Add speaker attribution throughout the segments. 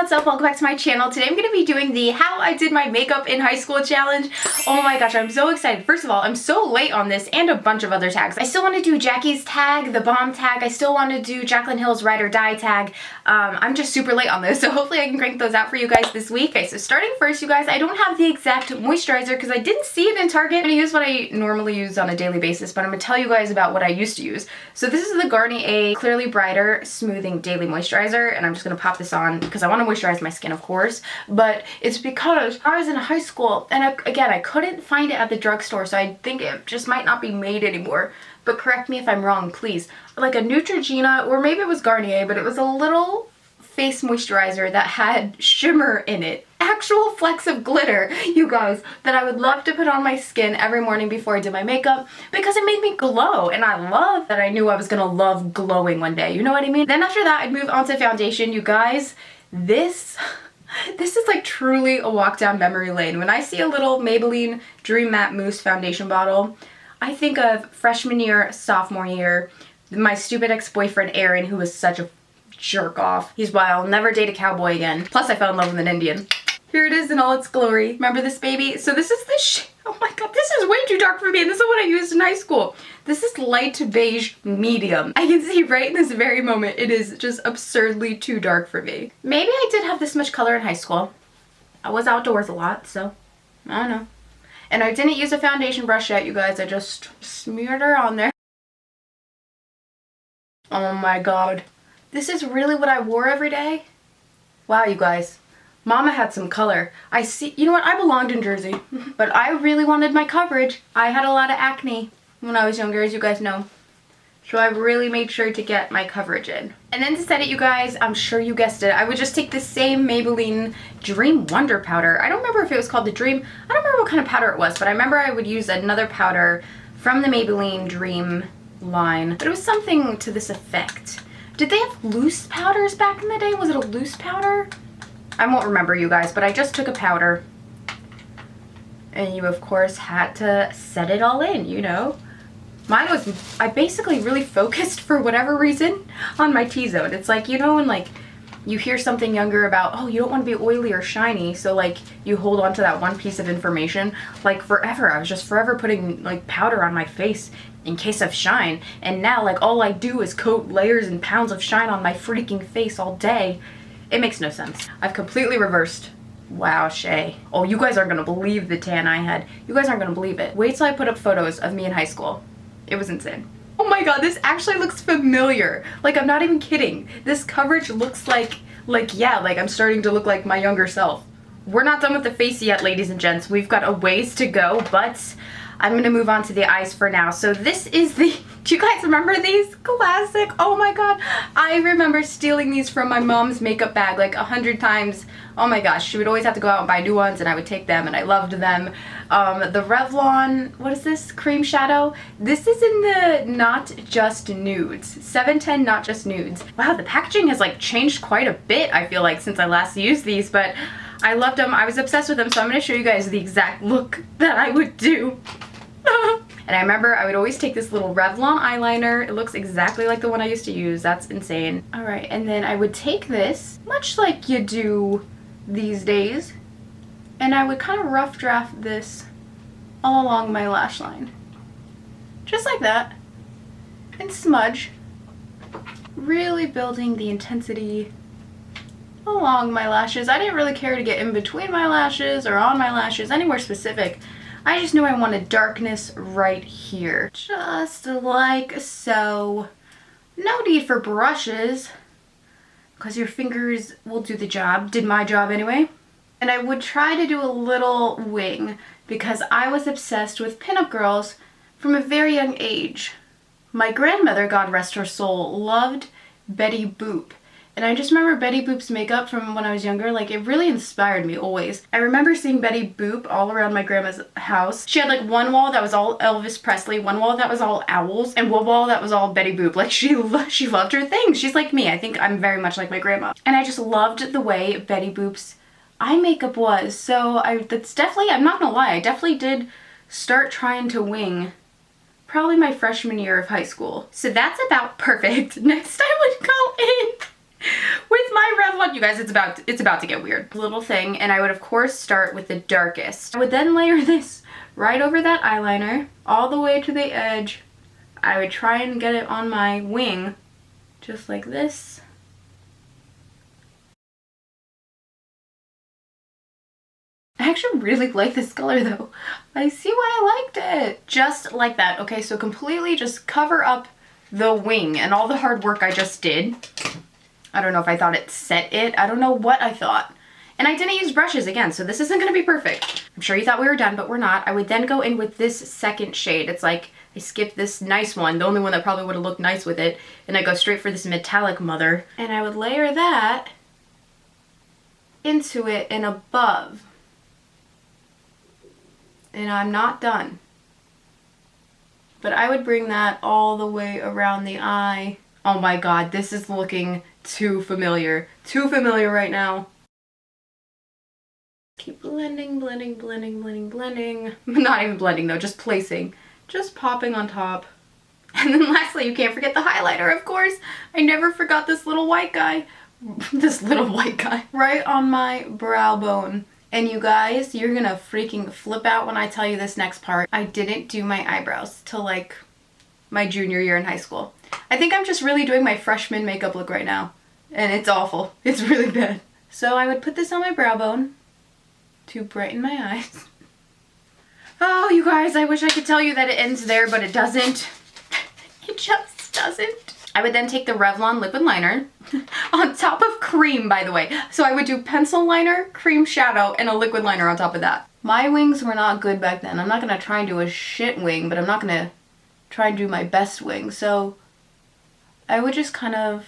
Speaker 1: what's up? Welcome back to my channel. Today I'm going to be doing the how I did my makeup in high school challenge. Oh my gosh, I'm so excited. First of all, I'm so late on this and a bunch of other tags. I still want to do Jackie's tag, the bomb tag. I still want to do Jaclyn Hill's ride or die tag. I'm just super late on this, so hopefully I can crank those out for you guys this week. Okay, so starting first, you guys, I don't have the exact moisturizer because I didn't see it in Target. I'm going to use what I normally use on a daily basis, but I'm going to tell you guys about what I used to use. So this is the Garnier Clearly Brighter Smoothing Daily Moisturizer, and I'm just going to pop this on because I want to moisturize my skin, of course, but it's because I was in high school and I couldn't find it at the drugstore, so I think it just might not be made anymore, but correct me if I'm wrong, please. Like a Neutrogena, or maybe it was Garnier, but it was a little face moisturizer that had shimmer in it. Actual flecks of glitter, you guys, that I would love to put on my skin every morning before I did my makeup because it made me glow, and I love that I knew I was gonna love glowing one day, you know what I mean? Then after that, I'd move on to foundation. You guys, this is like truly a walk down memory lane. When I see a little Maybelline Dream Matte Mousse foundation bottle, I think of freshman year, sophomore year, my stupid ex-boyfriend Aaron, who was such a jerk off. He's why I'll never date a cowboy again. Plus I fell in love with an Indian. Here it is in all its glory. Remember this baby? So this is the oh my god, this is way too dark for me, and this is what I used in high school. This is light to beige medium. I can see right in this very moment it is just absurdly too dark for me. Maybe I did have this much color in high school. I was outdoors a lot, so I don't know. And I didn't use a foundation brush yet, you guys. I just smeared her on there. Oh my god. This is really what I wore every day? Wow, you guys. Mama had some color. I see, you know what, I belonged in Jersey, but I really wanted my coverage. I had a lot of acne when I was younger, as you guys know. So I really made sure to get my coverage in. And then to set it, you guys, I'm sure you guessed it, I would just take the same Maybelline Dream Wonder powder. I don't remember if it was called the Dream. I don't remember what kind of powder it was, but I remember I would use another powder from the Maybelline Dream line. But it was something to this effect. Did they have loose powders back in the day? Was it a loose powder? I won't remember, you guys, but I just took a powder. And you, of course, had to set it all in, you know? Mine was, I basically really focused, for whatever reason, on my T-zone. It's like, you know, when, like, you hear something younger about, oh, you don't want to be oily or shiny, so, like, you hold on to that one piece of information. Like, forever, I was just forever putting, like, powder on my face in case of shine. And now, like, all I do is coat layers and pounds of shine on my freaking face all day. It makes no sense. I've completely reversed. Wow, SHAE. Oh, you guys aren't gonna believe the tan I had. You guys aren't gonna believe it. Wait till I put up photos of me in high school. It was insane. Oh my god, this actually looks familiar. Like, I'm not even kidding. This coverage looks like yeah, like I'm starting to look like my younger self. We're not done with the face yet, ladies and gents. We've got a ways to go, but I'm gonna move on to the eyes for now. So this is the, do you guys remember these? Classic, oh my god. I remember stealing these from my mom's makeup bag like 100 times. Oh my gosh, she would always have to go out and buy new ones, and I would take them, and I loved them. The Revlon, what is this? Cream shadow. This is in the Not Just Nudes. 710 Not Just Nudes. Wow, the packaging has like changed quite a bit, I feel like, since I last used these, but I loved them. I was obsessed with them, so I'm going to show you guys the exact look that I would do. And I remember I would always take this little Revlon eyeliner. It looks exactly like the one I used to use. That's insane. Alright, and then I would take this, much like you do these days, and I would kind of rough draft this all along my lash line. Just like that. And smudge. Really building the intensity along my lashes. I didn't really care to get in between my lashes or on my lashes, anywhere specific. I just knew I wanted darkness right here. Just like so. No need for brushes, because your fingers will do the job. Did my job anyway. And I would try to do a little wing, because I was obsessed with pinup girls from a very young age. My grandmother, God rest her soul, loved Betty Boop. And I just remember Betty Boop's makeup from when I was younger, like, it really inspired me always. I remember seeing Betty Boop all around my grandma's house. She had like one wall that was all Elvis Presley, one wall that was all owls, and one wall that was all Betty Boop. Like, she loved her things. She's like me. I think I'm very much like my grandma. And I just loved the way Betty Boop's eye makeup was. So that's definitely, I'm not gonna lie, I definitely did start trying to wing probably my freshman year of high school. So that's about perfect. Next I would go in with my Revlon. You guys, it's about to get weird. Little thing, and I would of course start with the darkest. I would then layer this right over that eyeliner, all the way to the edge. I would try and get it on my wing, just like this. I actually really like this color though. I see why I liked it. Just like that. Okay, so completely just cover up the wing and all the hard work I just did. I don't know if I thought it set it. I don't know what I thought. And I didn't use brushes again, so this isn't gonna be perfect. I'm sure you thought we were done, but we're not. I would then go in with this second shade. It's like I skipped this nice one, the only one that probably would have looked nice with it, and I go straight for this metallic mother. And I would layer that into it and above. And I'm not done. But I would bring that all the way around the eye. Oh my god, this is looking too familiar. Too familiar right now. Keep blending, blending, blending, blending, blending. Not even blending though, just placing. Just popping on top. And then lastly, you can't forget the highlighter, of course. I never forgot this little white guy. This little white guy. Right on my brow bone. And you guys, you're gonna freaking flip out when I tell you this next part. I didn't do my eyebrows till like my junior year in high school. I think I'm just really doing my freshman makeup look right now. And it's awful. It's really bad. So I would put this on my brow bone to brighten my eyes. Oh, you guys, I wish I could tell you that it ends there, but it doesn't. It just doesn't. I would then take the Revlon liquid liner on top of cream, by the way. So I would do pencil liner, cream shadow, and a liquid liner on top of that. My wings were not good back then. I'm not gonna try and do a shit wing, but I'm not gonna try and do my best wing. So I would just kind of,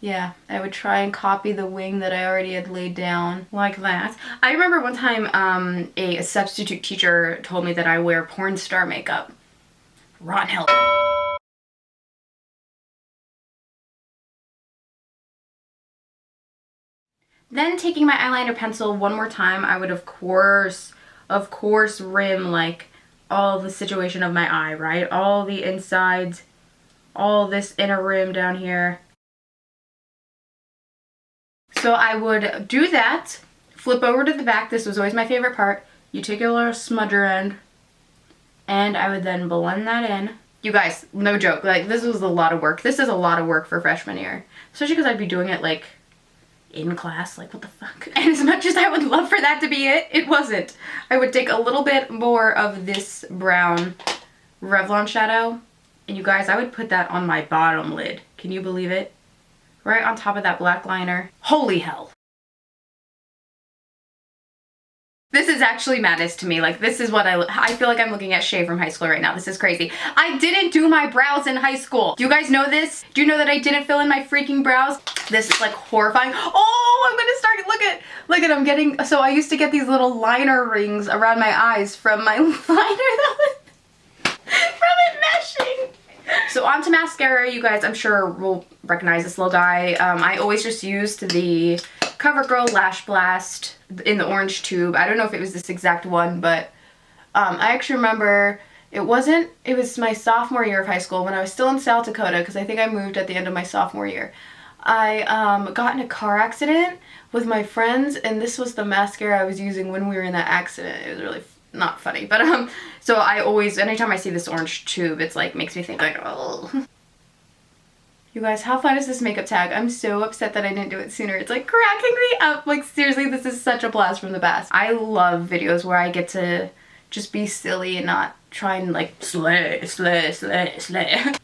Speaker 1: yeah, I would try and copy the wing that I already had laid down like that. I remember one time a substitute teacher told me that I wear porn star makeup. Rotten hell. Then taking my eyeliner pencil one more time, I would of course rim like all the situation of my eye, right? All the insides, all this inner rim down here. So I would do that, flip over to the back. This was always my favorite part. You take your little smudger end, and I would then blend that in. You guys, no joke, like this was a lot of work. This is a lot of work for freshman year, especially because I'd be doing it like in class, like what the fuck. And as much as I would love for that to be it, it wasn't. I would take a little bit more of this brown Revlon shadow, and you guys, I would put that on my bottom lid. Can you believe it? Right on top of that black liner. Holy hell. This is actually madness to me. Like, this is what I feel like I'm looking at SHAE from high school right now. This is crazy. I didn't do my brows in high school. Do you guys know this? Do you know that I didn't fill in my freaking brows? This is like horrifying. Oh, I'm gonna start, look at, I'm getting, so I used to get these little liner rings around my eyes from my liner that was, from it meshing. So onto mascara, you guys, I'm sure will recognize this little guy. I always just used the Covergirl Lashblast in the orange tube. I don't know if it was this exact one, but I actually remember it was my sophomore year of high school when I was still in South Dakota, because I think I moved at the end of my sophomore year. I got in a car accident with my friends, and this was the mascara I was using when we were in that accident. It was really not funny, but so I always, anytime I see this orange tube, it's like makes me think like, oh. You guys, how fun is this makeup tag? I'm so upset that I didn't do it sooner. It's like cracking me up. Like seriously, this is such a blast from the past. I love videos where I get to just be silly and not try and like slay.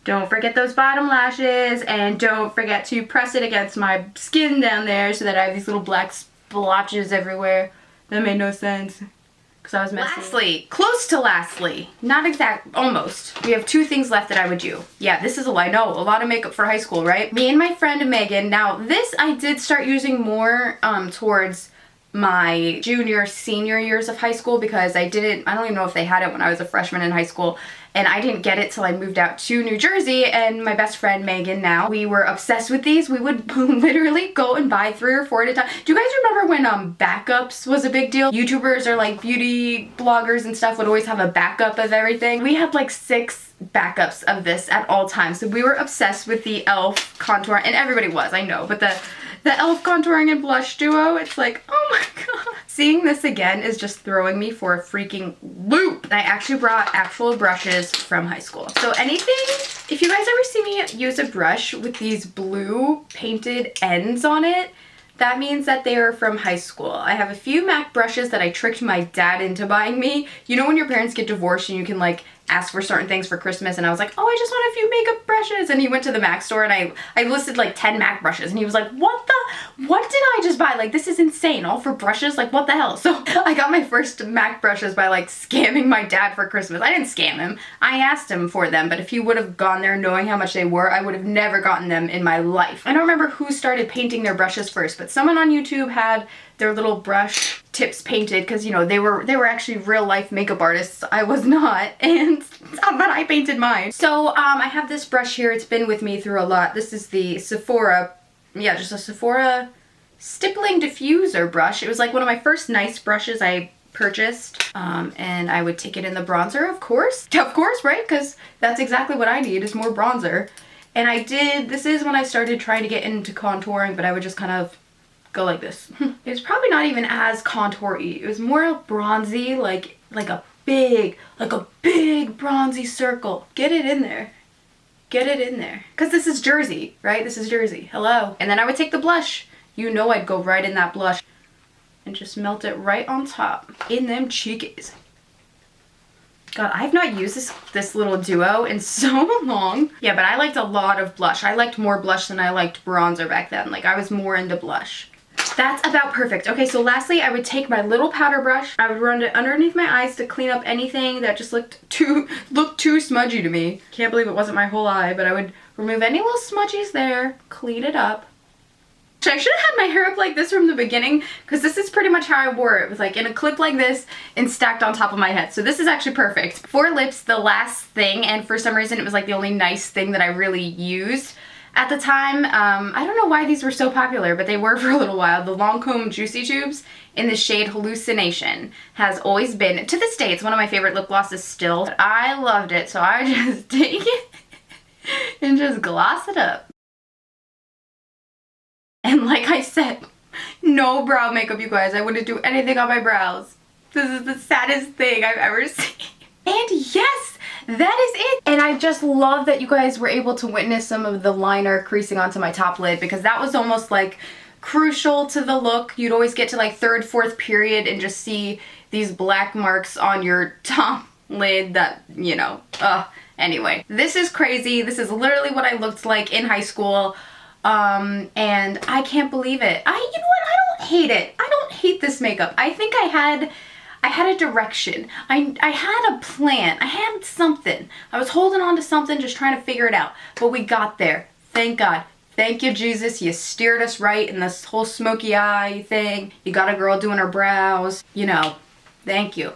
Speaker 1: Don't forget those bottom lashes, and don't forget to press it against my skin down there so that I have these little black splotches everywhere. That made no sense. I was messy. Lastly, not exact, almost. We have two things left that I would do. Yeah, this is a lie. No, a lot of makeup for high school, right? Me and my friend Megan. Now, this I did start using more towards my junior, senior years of high school, because I don't even know if they had it when I was a freshman in high school. and I didn't get it till I moved out to New Jersey, and my best friend Megan now, we were obsessed with these. We would literally go and buy 3 or 4 at a time. Do you guys remember when backups was a big deal? YouTubers or like beauty bloggers and stuff would always have a backup of everything. We had like 6 backups of this at all times. So we were obsessed with the e.l.f. contour, and everybody was, I know, but the e.l.f. contouring and blush duo, it's like, oh my god. Seeing this again is just throwing me for a freaking loop. I actually brought actual brushes from high school. So anything, if you guys ever see me use a brush with these blue painted ends on it, that means that they are from high school. I have a few MAC brushes that I tricked my dad into buying me. You know when your parents get divorced and you can like ask for certain things for Christmas, and I was like, oh, I just want a few makeup brushes, and he went to the MAC store and I listed like 10 MAC brushes, and he was like, what did I just buy? Like, this is insane, all for brushes, like what the hell? So I got my first MAC brushes by like scamming my dad for Christmas. I didn't scam him, I asked him for them, but if he would have gone there knowing how much they were, I would have never gotten them in my life. I don't remember who started painting their brushes first, but someone on YouTube had their little brush tips painted, because you know they were actually real life makeup artists. I was not, and but I painted mine. So I have this brush here. It's been with me through a lot. This is the Sephora, yeah, just a Sephora stippling diffuser brush. It was like one of my first nice brushes I purchased, and I would take it in the bronzer, of course, right? Because that's exactly what I need, is more bronzer. And I did, this is when I started trying to get into contouring, but I would just kind of go like this. It was probably not even as contour-y. It was more bronzy, like a big bronzy circle. Get it in there. Get it in there. Because this is Jersey, right? This is Jersey. Hello. And then I would take the blush. You know I'd go right in that blush and just melt it right on top in them cheekies. God, I've not used this little duo in so long. Yeah, but I liked a lot of blush. I liked more blush than I liked bronzer back then. Like, I was more into blush. That's about perfect. Okay, so lastly, I would take my little powder brush. I would run it underneath my eyes to clean up anything that just looked too smudgy to me. Can't believe it wasn't my whole eye, but I would remove any little smudgies there, clean it up. I should have had my hair up like this from the beginning, because this is pretty much how I wore it. It was like in a clip like this and stacked on top of my head. So this is actually perfect. For lips, the last thing, and for some reason it was like the only nice thing that I really used at the time. I don't know why these were so popular, but they were for a little while. The Lancome Juicy Tubes in the shade Hallucination has always been, to this day, it's one of my favorite lip glosses still. But I loved it, so I just take it and just gloss it up. And like I said, no brow makeup, you guys. I wouldn't do anything on my brows. This is the saddest thing I've ever seen. And yes, that is it. And I just love that you guys were able to witness some of the liner creasing onto my top lid, because that was almost like crucial to the look. You'd always get to like 3rd, 4th period and just see these black marks on your top lid that, you know, anyway. This is crazy. This is literally what I looked like in high school. And I can't believe it. You know what? I don't hate it. I don't hate this makeup. I think I had a direction. I had a plan. I had something. I was holding on to something, just trying to figure it out. But we got there. Thank God. Thank you, Jesus. You steered us right in this whole smoky eye thing. You got a girl doing her brows. You know, thank you.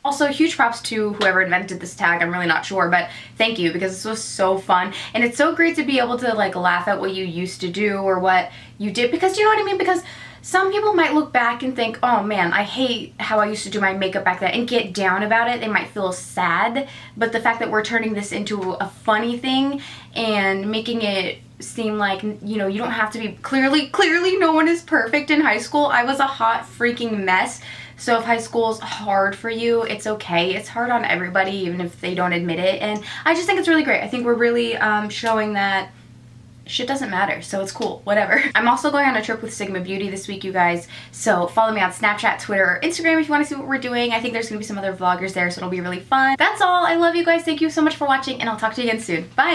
Speaker 1: Also, huge props to whoever invented this tag. I'm really not sure, but thank you, because this was so fun. And it's so great to be able to like laugh at what you used to do or what you did, because you know what I mean? Because some people might look back and think, oh man, I hate how I used to do my makeup back then, and get down about it. They might feel sad, but the fact that we're turning this into a funny thing and making it seem like, you know, you don't have to be, clearly no one is perfect in high school. I was a hot freaking mess. So if high school's hard for you, it's okay. It's hard on everybody, even if they don't admit it. And I just think it's really great. I think we're really showing that shit doesn't matter, so it's cool, whatever. I'm also going on a trip with Sigma Beauty this week, you guys, so follow me on Snapchat, Twitter, or Instagram if you want to see what we're doing. I think there's gonna be some other vloggers there, so it'll be really fun. That's all. I love you guys. Thank you so much for watching, and I'll talk to you again soon. Bye!